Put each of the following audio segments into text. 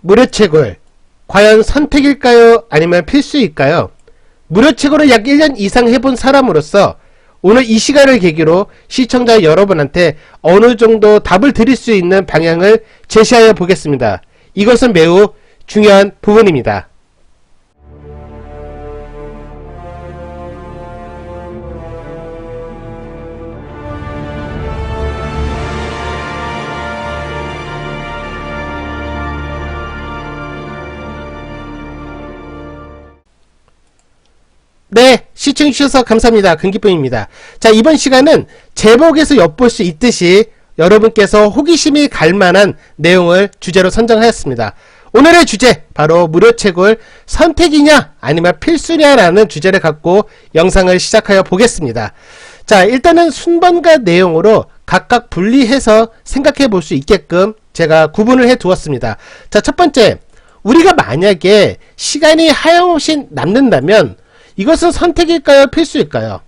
무료채굴 과연 선택일까요? 아니면 필수일까요? 무료채굴을 약 1년 이상 해본 사람으로서 오늘 이 시간을 계기로 시청자 여러분한테 어느 정도 답을 드릴 수 있는 방향을 제시하여 보겠습니다. 이것은 매우 중요한 부분입니다. 네, 시청해주셔서 감사합니다. 금기쁨입니다. 자, 이번 시간은 제목에서 엿볼 수 있듯이 여러분께서 호기심이 갈만한 내용을 주제로 선정하였습니다. 오늘의 주제, 바로 무료채굴 선택이냐 아니면 필수냐라는 주제를 갖고 영상을 시작하여 보겠습니다. 자, 일단은 순번과 내용으로 각각 분리해서 생각해 볼 수 있게끔 제가 구분을 해 두었습니다. 자, 첫 번째, 우리가 만약에 시간이 하염없이 남는다면 이것은 선택일까요? 필수일까요?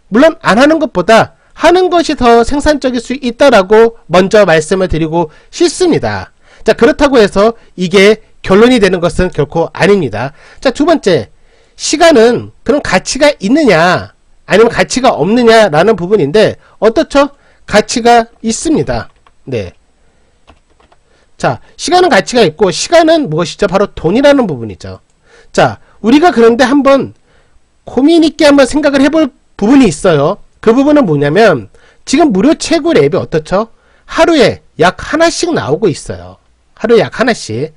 물론 안 하는 것보다 하는 것이 더 생산적일 수 있다라고 먼저 말씀을 드리고 싶습니다. 자, 그렇다고 해서 이게 결론이 되는 것은 결코 아닙니다. 자, 두 번째, 시간은 그럼 가치가 있느냐 아니면 가치가 없느냐라는 부분인데 어떻죠? 가치가 있습니다. 네. 자, 시간은 가치가 있고 시간은 무엇이죠? 바로 돈이라는 부분이죠. 자, 우리가 그런데 한번 고민 있게 한번 생각을 해볼 부분이 있어요. 그 부분은 뭐냐면 지금 무료채굴 앱이 어떻죠? 하루에 약 하나씩 나오고 있어요. 하루에 약 하나씩.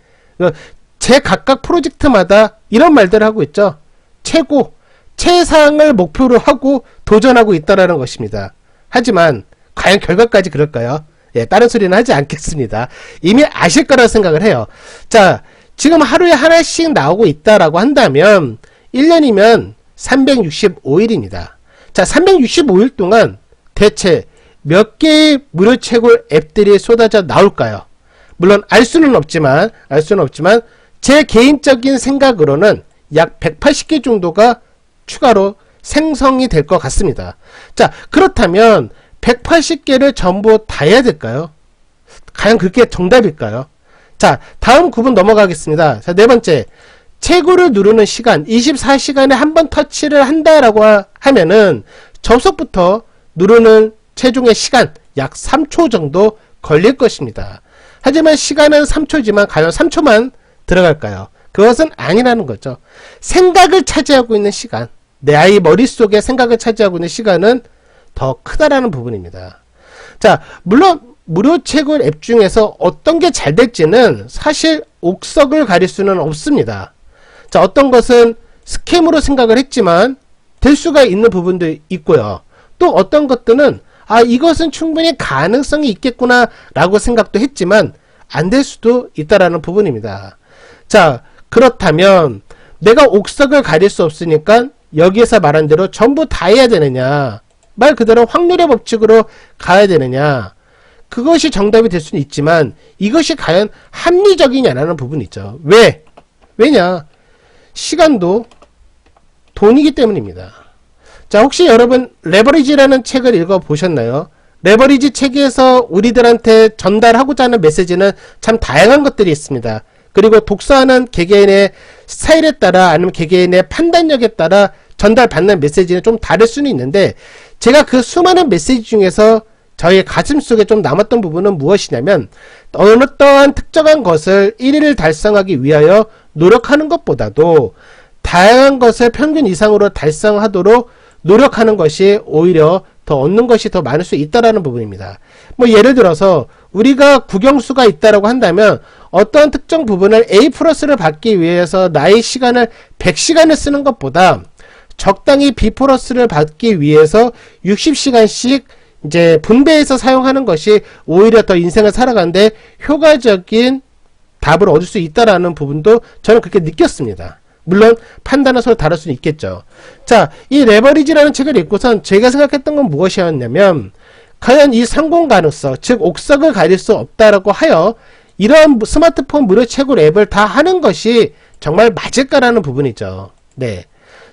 제 각각 프로젝트마다 이런 말들을 하고 있죠. 최고, 최상을 목표로 하고 도전하고 있다는 것입니다. 하지만 과연 결과까지 그럴까요? 예, 다른 소리는 하지 않겠습니다. 이미 아실 거라고 생각을 해요. 자, 지금 하루에 하나씩 나오고 있다라고 한다면 1년이면 365일입니다. 자, 365일 동안 대체 몇 개의 무료채굴 앱들이 쏟아져 나올까요? 물론 알 수는 없지만 제 개인적인 생각으로는 약 180개 정도가 추가로 생성이 될 것 같습니다. 자, 그렇다면 180개를 전부 다 해야 될까요? 과연 그게 정답일까요? 자, 다음 구분 넘어가겠습니다. 자, 네 번째, 채굴을 누르는 시간 24시간에 한 번 터치를 한다라고 하면은 접속부터 누르는 최종의 시간 약 3초 정도 걸릴 것입니다. 하지만 시간은 3초지만 과연 3초만 들어갈까요? 그것은 아니라는 거죠. 생각을 차지하고 있는 시간, 내 아이 머릿속에 생각을 차지하고 있는 시간은 더 크다라는 부분입니다. 자, 물론 무료채굴 앱 중에서 어떤 게 잘 될지는 사실 옥석을 가릴 수는 없습니다. 자, 어떤 것은 스캠으로 생각을 했지만 될 수가 있는 부분도 있고요. 또 어떤 것들은 이것은 충분히 가능성이 있겠구나 라고 생각도 했지만 안 될 수도 있다라는 부분입니다. 자, 그렇다면 내가 옥석을 가릴 수 없으니까 여기에서 말한 대로 전부 다 해야 되느냐, 말 그대로 확률의 법칙으로 가야 되느냐, 그것이 정답이 될 수는 있지만 이것이 과연 합리적이냐라는 부분이 있죠. 왜냐? 시간도 돈이기 때문입니다. 자, 혹시 여러분 레버리지라는 책을 읽어보셨나요? 레버리지 책에서 우리들한테 전달하고자 하는 메시지는 참 다양한 것들이 있습니다. 그리고 독서하는 개개인의 스타일에 따라 아니면 개개인의 판단력에 따라 전달받는 메시지는 좀 다를 수는 있는데, 제가 그 수많은 메시지 중에서 저의 가슴속에 좀 남았던 부분은 무엇이냐면, 어떠한 특정한 것을 1위를 달성하기 위하여 노력하는 것보다도 다양한 것을 평균 이상으로 달성하도록 노력하는 것이 오히려 더 얻는 것이 더 많을 수 있다라는 부분입니다. 뭐 예를 들어서 우리가 국영수가 있다라고 한다면 어떤 특정 부분을 A+를 받기 위해서 나의 시간을 100시간을 쓰는 것보다 적당히 B+를 받기 위해서 60시간씩 이제 분배해서 사용하는 것이 오히려 더 인생을 살아가는데 효과적인 답을 얻을 수 있다라는 부분도 저는 그렇게 느꼈습니다. 물론 판단은 서로 다를 수는 있겠죠. 자, 이 레버리지라는 책을 읽고선 제가 생각했던 건 무엇이었냐면, 과연 이 성공 가능성, 즉 옥석을 가릴 수 없다라고 하여 이러한 스마트폰 무료 채굴 앱을 다 하는 것이 정말 맞을까라는 부분이죠. 네.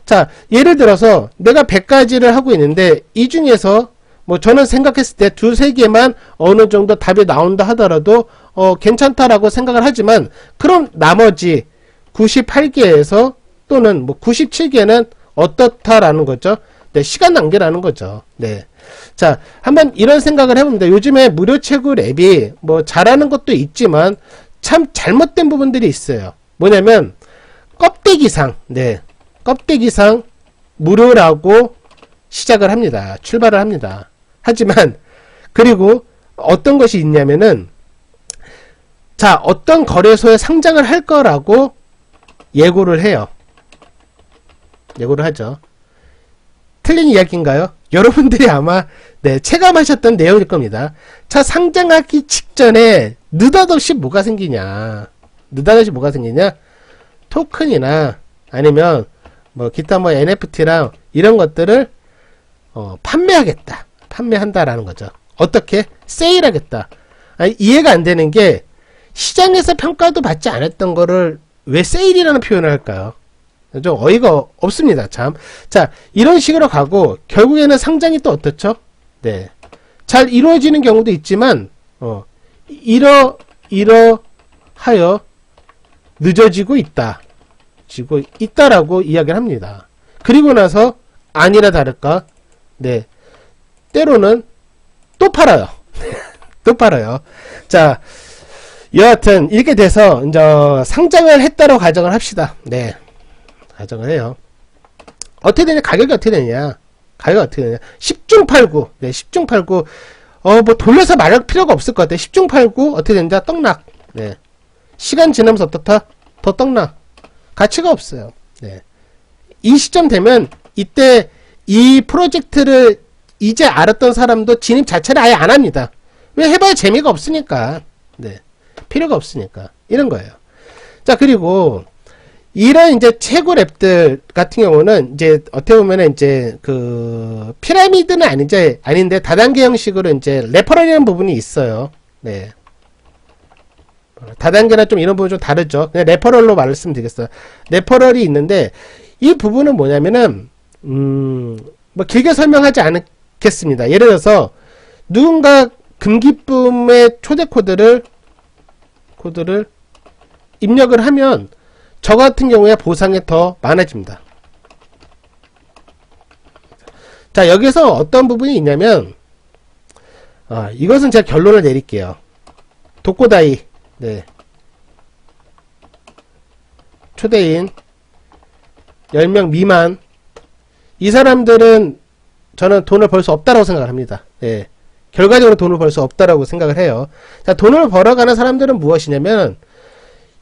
자, 예를 들어서 내가 100가지를 하고 있는데 이 중에서 뭐 저는 생각했을 때 두세 개만 어느 정도 답이 나온다 하더라도 괜찮다라고 생각을 하지만, 그럼 나머지 98개에서 또는 뭐 97개는 어떻다라는 거죠. 네, 시간 낭비라는 거죠. 네. 자, 한번 이런 생각을 해봅니다. 요즘에 무료 채굴 앱이 뭐 잘하는 것도 있지만 참 잘못된 부분들이 있어요. 뭐냐면 껍데기상, 네, 껍데기상 무료라고 시작을 합니다. 출발을 합니다. 하지만 그리고 어떤 것이 있냐면은, 자, 어떤 거래소에 상장을 할 거라고 예고를 해요. 예고를 하죠. 틀린 이야기인가요? 여러분들이 아마 네, 체감하셨던 내용일 겁니다. 자, 상장하기 직전에 느닷없이 뭐가 생기냐? 느닷없이 뭐가 생기냐? 토큰이나 아니면 뭐 기타 뭐 NFT랑 이런 것들을 판매하겠다. 판매한다라는 거죠. 어떻게? 세일하겠다. 아니, 이해가 안 되는 게, 시장에서 평가도 받지 않았던 거를 왜 세일이라는 표현을 할까요? 좀 어이가 없습니다, 참. 자, 이런 식으로 가고, 결국에는 상장이 또 어떻죠? 네. 잘 이루어지는 경우도 있지만, 이러하여 늦어지고 있다. 지고 있다라고 이야기를 합니다. 그리고 나서, 아니라 다를까, 네. 때로는 또 팔아요. 또 팔아요. 자, 여하튼, 이렇게 돼서, 이제, 상장을 했다고 가정을 합시다. 네. 가정을 해요. 어떻게 되냐? 가격이 어떻게 되냐? 가격이 어떻게 되냐? 10중 8구. 네, 10중 8구. 뭐 돌려서 말할 필요가 없을 것 같아. 10중 8구. 어떻게 되냐? 떡락. 네. 시간 지나면서 어떻다? 더 떡락. 가치가 없어요. 네. 이 시점 되면, 이때 이 프로젝트를 이제 알았던 사람도 진입 자체를 아예 안 합니다. 왜? 해봐야 재미가 없으니까. 네. 필요가 없으니까. 이런 거예요. 자, 그리고, 이런 이제 채굴 앱들 같은 경우는 이제 어떻게 보면은 이제 그 피라미드는 아닌데 다단계 형식으로 이제 레퍼럴이라는 부분이 있어요. 네. 다단계나 좀 이런 부분 좀 다르죠. 그냥 레퍼럴로 말씀드리겠어요. 레퍼럴이 있는데 이 부분은 뭐냐면은 뭐 길게 설명하지 않겠습니다. 예를 들어서 누군가 금기쁨의 초대 코드를 입력을 하면 저 같은 경우에 보상이 더 많아집니다. 자, 여기서 어떤 부분이 있냐면, 이것은 제가 결론을 내릴게요. 독고다이, 네. 초대인 10명 미만, 이 사람들은 저는 돈을 벌 수 없다라고 생각을 합니다. 네. 결과적으로 돈을 벌 수 없다라고 생각을 해요. 자, 돈을 벌어가는 사람들은 무엇이냐면,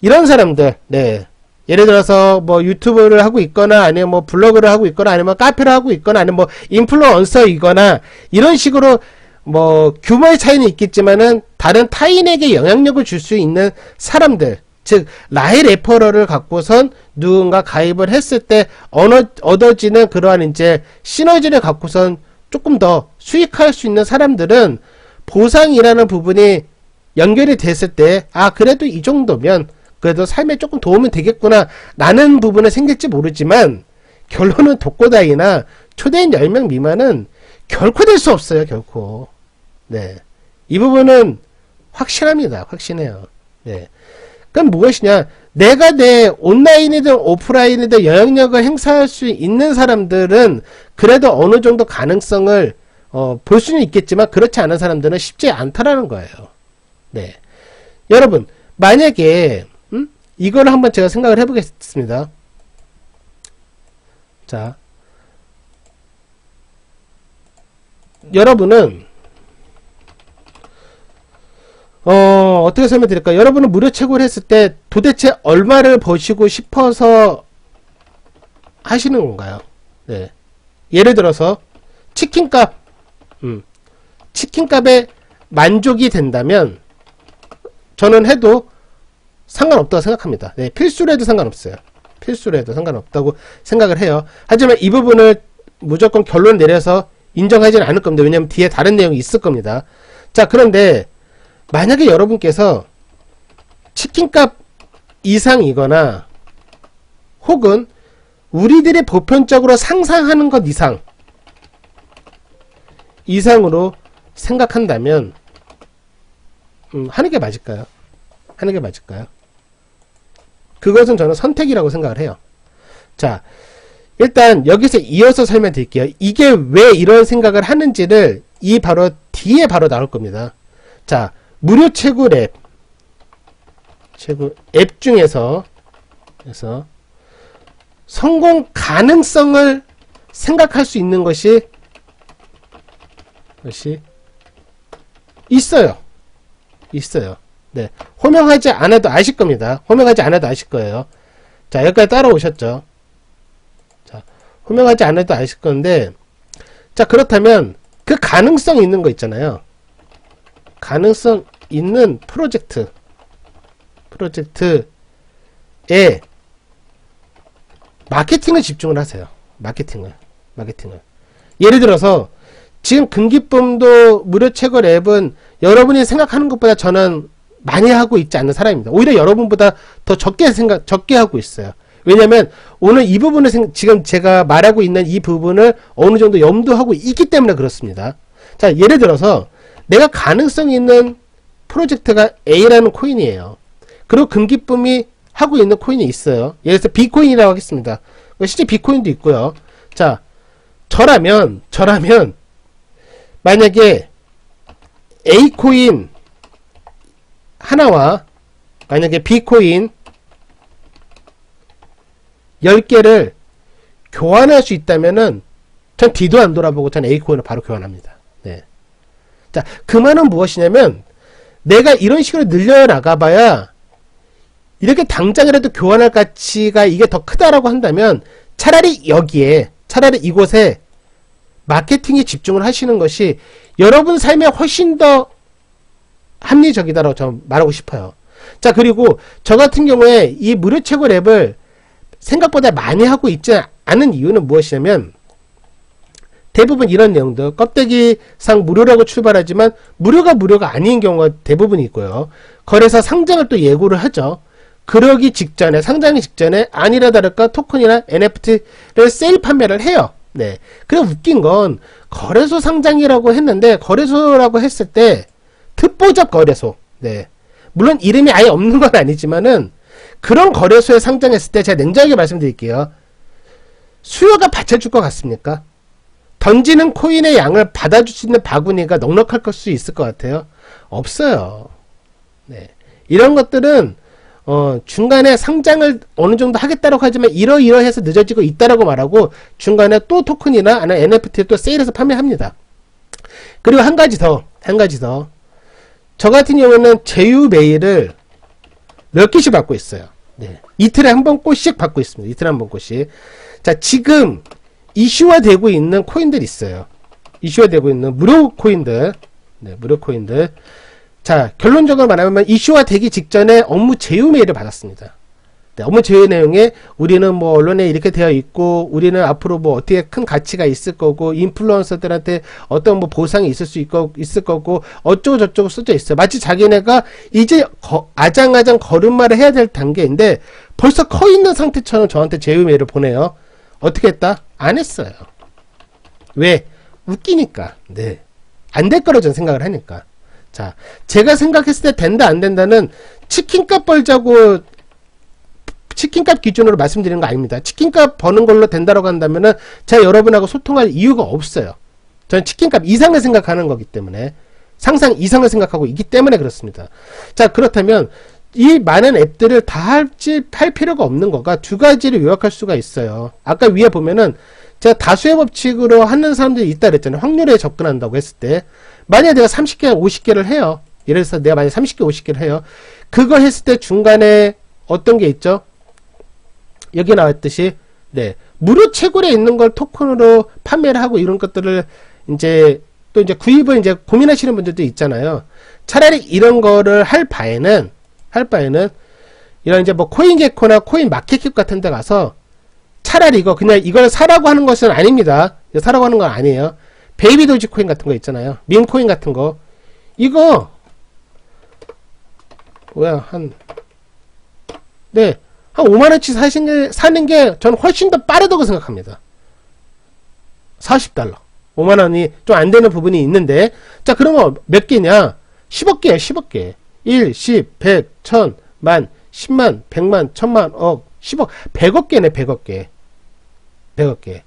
이런 사람들, 네. 예를 들어서 뭐 유튜브를 하고 있거나 아니면 뭐 블로그를 하고 있거나 아니면 카페를 하고 있거나 아니면 뭐 인플루언서이거나 이런 식으로 뭐 규모의 차이는 있겠지만은 다른 타인에게 영향력을 줄 수 있는 사람들, 즉 나의 레퍼럴을 갖고선 누군가 가입을 했을 때 얻어지는 그러한 이제 시너지를 갖고선 조금 더 수익할 수 있는 사람들은 보상이라는 부분이 연결이 됐을 때, 아, 그래도 이 정도면 그래도 삶에 조금 도움이 되겠구나 라는 부분은 생길지 모르지만, 결론은 독고다이나 초대인 10명 미만은 결코 될 수 없어요. 결코. 네. 이 부분은 확실합니다. 확신해요. 네. 그럼 무엇이냐, 내가 내 온라인이든 오프라인이든 영향력을 행사할 수 있는 사람들은 그래도 어느 정도 가능성을 볼 수는 있겠지만, 그렇지 않은 사람들은 쉽지 않다라는 거예요. 네. 여러분, 만약에 이걸 한번 제가 생각을 해보겠습니다. 자, 여러분은 어떻게 설명드릴까요? 여러분은 무료 채굴 했을 때 도대체 얼마를 버시고 싶어서 하시는 건가요? 네. 예를 들어서 치킨값, 치킨값에 만족이 된다면 저는 해도 상관없다고 생각합니다. 네, 필수로 해도 상관없어요. 필수로 해도 상관없다고 생각을 해요. 하지만 이 부분을 무조건 결론 내려서 인정하지는 않을 겁니다. 왜냐하면 뒤에 다른 내용이 있을 겁니다. 자, 그런데 만약에 여러분께서 치킨값 이상이거나 혹은 우리들이 보편적으로 상상하는 것 이상으로 생각한다면 하는 게 맞을까요? 하는 게 맞을까요? 그것은 저는 선택이라고 생각을 해요. 자, 일단 여기서 이어서 설명드릴게요. 이게 왜 이런 생각을 하는지를 이 바로 뒤에 바로 나올 겁니다. 자, 무료 채굴 앱 중에서 성공 가능성을 생각할 수 있는 것이 있어요. 네. 호명하지 않아도 아실 겁니다. 호명하지 않아도 아실 거예요. 자, 여기까지 따라오셨죠. 자, 호명하지 않아도 아실 건데, 자, 그렇다면 그 가능성 있는 거 있잖아요. 가능성 있는 프로젝트에 마케팅을 집중을 하세요. 마케팅을. 예를 들어서 지금 금기쁨도 무료 채굴 앱은 여러분이 생각하는 것보다 저는 많이 하고 있지 않는 사람입니다. 오히려 여러분보다 더 적게 하고 있어요. 왜냐면 오늘 이 부분을 지금 제가 말하고 있는 이 부분을 어느 정도 염두하고 있기 때문에 그렇습니다. 자, 예를 들어서 내가 가능성 있는 프로젝트가 A라는 코인이에요. 그리고 금기쁨이 하고 있는 코인이 있어요. 예를 들어서 B코인이라고 하겠습니다. 실제 B코인도 있고요. 자, 저라면 만약에 A코인 하나와 만약에 B코인 10개를 교환할 수 있다면은 전 뒤도 안 돌아보고 전 A코인을 바로 교환합니다. 네. 자, 그 말은 무엇이냐면 내가 이런 식으로 늘려나가봐야 이렇게 당장이라도 교환할 가치가 이게 더 크다라고 한다면 차라리 이곳에 마케팅에 집중을 하시는 것이 여러분 삶에 훨씬 더 합리적이다라고 저는 말하고 싶어요. 자, 그리고 저 같은 경우에 이 무료 채굴 앱을 생각보다 많이 하고 있지 않은 이유는 무엇이냐면 대부분 이런 내용들 껍데기상 무료라고 출발하지만 무료가 아닌 경우가 대부분이 있고요. 거래사 상장을 또 예고를 하죠. 그러기 직전에 상장이 직전에 아니라 다를까 토큰이나 NFT를 세일 판매를 해요. 네. 그래 웃긴 건 거래소 상장이라고 했는데 거래소라고 했을 때 특보잡 거래소. 네. 물론 이름이 아예 없는 건 아니지만은 그런 거래소에 상장했을 때 제가 냉정하게 말씀드릴게요. 수요가 받쳐줄 것 같습니까? 던지는 코인의 양을 받아줄 수 있는 바구니가 넉넉할 수 있을 것 같아요. 없어요. 네. 이런 것들은 중간에 상장을 어느 정도 하겠다라고 하지만 이러이러해서 늦어지고 있다라고 말하고 중간에 또 토큰이나 아니면 NFT를 또 세일해서 판매합니다. 그리고 한 가지 더. 저 같은 경우는 제휴 메일을 몇 개씩 받고 있어요. 네. 이틀에 한 번 꼴씩 받고 있습니다. 이틀에 한 번 꼴씩. 자, 지금 이슈화되고 있는 코인들이 있어요. 이슈화되고 있는 무료 코인들. 네, 무료 코인들. 자, 결론적으로 말하면 이슈화되기 직전에 업무 제휴 메일을 받았습니다. 네, 업무 제휴 내용에 우리는 뭐 언론에 이렇게 되어 있고 우리는 앞으로 뭐 어떻게 큰 가치가 있을 거고 인플루언서들한테 어떤 뭐 보상이 있을 거고 어쩌고 저쩌고 써져 있어요. 마치 자기네가 이제 아장아장 걸음마를 해야 될 단계인데 벌써 커 있는 상태처럼 저한테 제휴 메일을 보내요. 어떻게 했다? 안 했어요. 왜? 웃기니까. 네. 안 될 거라고 저는 생각을 하니까. 자, 제가 생각했을 때 된다 안 된다는 치킨값 벌자고 치킨값 기준으로 말씀드리는 거 아닙니다. 치킨값 버는 걸로 된다라고 한다면은 제가 여러분하고 소통할 이유가 없어요. 저는 치킨값 이상을 생각하는 거기 때문에 상상 이상을 생각하고 있기 때문에 그렇습니다. 자, 그렇다면 이 많은 앱들을 다 할 필요가 없는 거가 두 가지를 요약할 수가 있어요. 아까 위에 보면은 제가 다수의 법칙으로 하는 사람들이 있다 그랬잖아요. 확률에 접근한다고 했을 때 만약에 내가 30개, 50개를 해요. 예를 들어서 내가 만약에 30개, 50개를 해요. 그거 했을 때 중간에 어떤 게 있죠? 여기 나왔듯이 네, 무료 채굴에 있는 걸 토큰으로 판매를 하고 이런 것들을 이제 또 이제 구입을 이제 고민하시는 분들도 있잖아요. 차라리 이런 거를 할 바에는 이런 이제 뭐 코인게코나 코인마켓캡 같은 데 가서 차라리 그냥 이걸 사라고 하는 것은 아닙니다. 사라고 하는 건 아니에요. 베이비 도지 코인 같은 거 있잖아요. 밈 코인 같은 거. 이거 한 5만원치 사는 게 저는 훨씬 더 빠르다고 생각합니다. 40달러. 5만원이 좀 안 되는 부분이 있는데, 자, 그러면 몇 개냐? 10억 개예요, 10억 개. 1, 10, 100, 1000, 만, 10만, 100만, 1000만, 억, 10억, 100억 개네, 100억 개. 100억 개.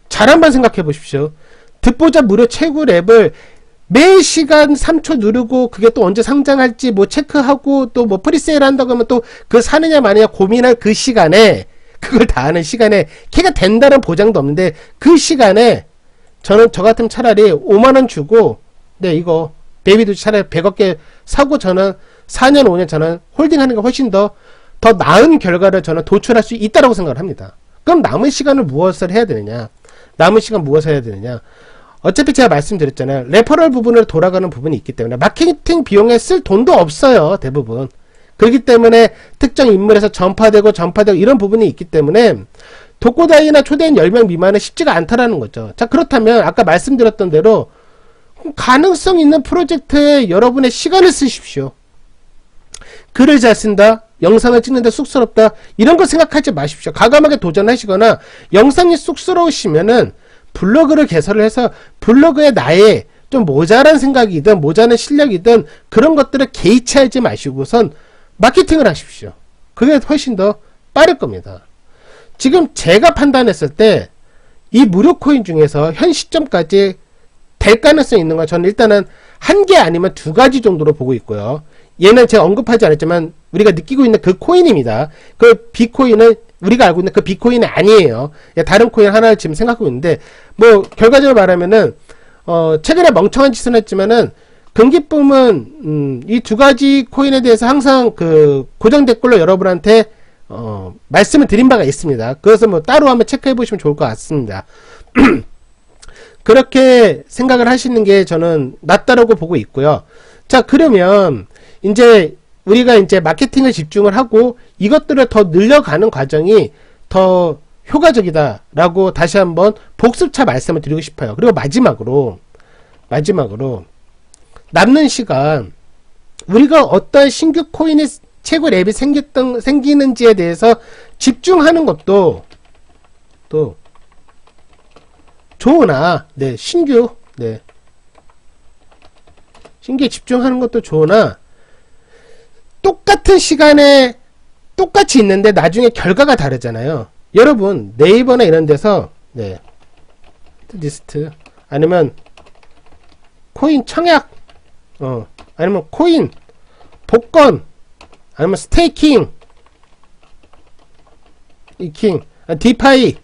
잘 한번 생각해 보십시오. 듣보잡 무료 최고 랩을 매 시간 3초 누르고 그게 또 언제 상장할지 뭐 체크하고 또 뭐 프리세일 한다고 하면 또 그 사느냐 마느냐 고민할 그 시간에 그걸 다 하는 시간에 걔가 된다는 보장도 없는데 그 시간에 저는 저 같으면 차라리 5만원 주고 네 이거 베이비도 차라리 100억 개 사고 저는 4년 5년 저는 홀딩하는 게 훨씬 더 나은 결과를 저는 도출할 수 있다고 생각을 합니다. 그럼 남은 시간을 무엇을 해야 되느냐? 남은 시간 무엇을 해야 되느냐? 어차피 제가 말씀드렸잖아요. 레퍼럴 부분을 돌아가는 부분이 있기 때문에 마케팅 비용에 쓸 돈도 없어요. 대부분. 그렇기 때문에 특정 인물에서 전파되고 이런 부분이 있기 때문에 독고다이나 초대인 10명 미만은 쉽지가 않다라는 거죠. 자, 그렇다면 아까 말씀드렸던 대로 가능성 있는 프로젝트에 여러분의 시간을 쓰십시오. 글을 잘 쓴다, 영상을 찍는데 쑥스럽다, 이런 거 생각하지 마십시오. 과감하게 도전하시거나 영상이 쑥스러우시면은 블로그를 개설을 해서 블로그에 나의 좀 모자란 생각이든 모자란 실력이든 그런 것들을 개의치하지 마시고선 마케팅을 하십시오. 그게 훨씬 더 빠를 겁니다. 지금 제가 판단했을 때 이 무료 코인 중에서 현 시점까지 될 가능성이 있는 건 저는 일단은 한 개 아니면 두 가지 정도로 보고 있고요. 얘는 제가 언급하지 않았지만 우리가 느끼고 있는 그 코인입니다. 그 비코인은 우리가 알고 있는 그 비코인이 아니에요. 다른 코인 하나를 지금 생각하고 있는데 뭐 결과적으로 말하면은 최근에 멍청한 짓을 했지만은 금기쁨은 이 두 가지 코인에 대해서 항상 그 고정 댓글로 여러분한테 말씀을 드린 바가 있습니다. 그래서 뭐 따로 한번 체크해 보시면 좋을 것 같습니다. 그렇게 생각을 하시는 게 저는 낫다라고 보고 있고요. 자, 그러면 이제 우리가 이제 마케팅을 집중을 하고 이것들을 더 늘려가는 과정이 더 효과적이다라고 다시 한번 복습차 말씀을 드리고 싶어요. 그리고 마지막으로 남는 시간 우리가 어떤 신규 코인이 최고 랩이 생기는지에 대해서 집중하는 것도 또 좋으나 신규에 집중하는 것도 좋으나 똑같은 시간에 똑같이 있는데 나중에 결과가 다르잖아요. 여러분 네이버나 이런 데서 리스트 아니면 코인 청약 아니면 코인 복권 아니면 스테이킹 디파이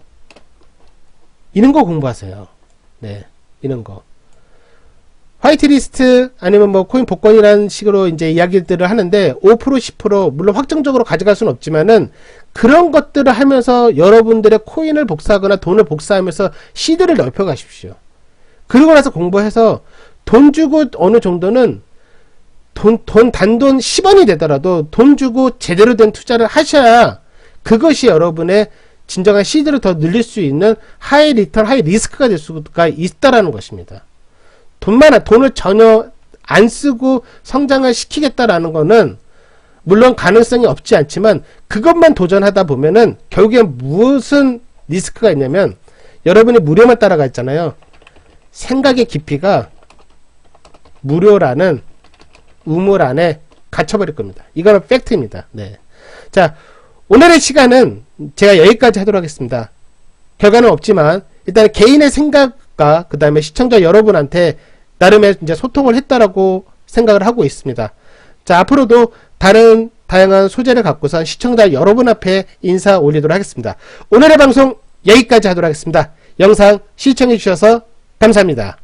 이런 거 공부하세요. 이런 거 화이트리스트 아니면 뭐 코인 복권이라는 식으로 이제 이야기들을 하는데 5% 10% 물론 확정적으로 가져갈 수는 없지만은 그런 것들을 하면서 여러분들의 코인을 복사하거나 돈을 복사하면서 시드를 넓혀 가십시오. 그러고 나서 공부해서 돈 주고 어느 정도는 단돈 10원이 되더라도 돈 주고 제대로 된 투자를 하셔야 그것이 여러분의 진정한 시드를 더 늘릴 수 있는 하이 리턴, 하이 리스크가 될 수가 있다라는 것입니다. 돈을 전혀 안 쓰고 성장을 시키겠다라는 거는 물론 가능성이 없지 않지만 그것만 도전하다 보면은 결국엔 무슨 리스크가 있냐면 여러분이 무료만 따라가 있잖아요. 생각의 깊이가 무료라는 우물 안에 갇혀버릴 겁니다. 이거는 팩트입니다. 자, 오늘의 시간은 제가 여기까지 하도록 하겠습니다. 결과는 없지만 일단 개인의 생각과 그 다음에 시청자 여러분한테 나름의 이제 소통을 했다라고 생각을 하고 있습니다. 자, 앞으로도 다른 다양한 소재를 갖고서 시청자 여러분 앞에 인사 올리도록 하겠습니다. 오늘의 방송 여기까지 하도록 하겠습니다. 영상 시청해 주셔서 감사합니다.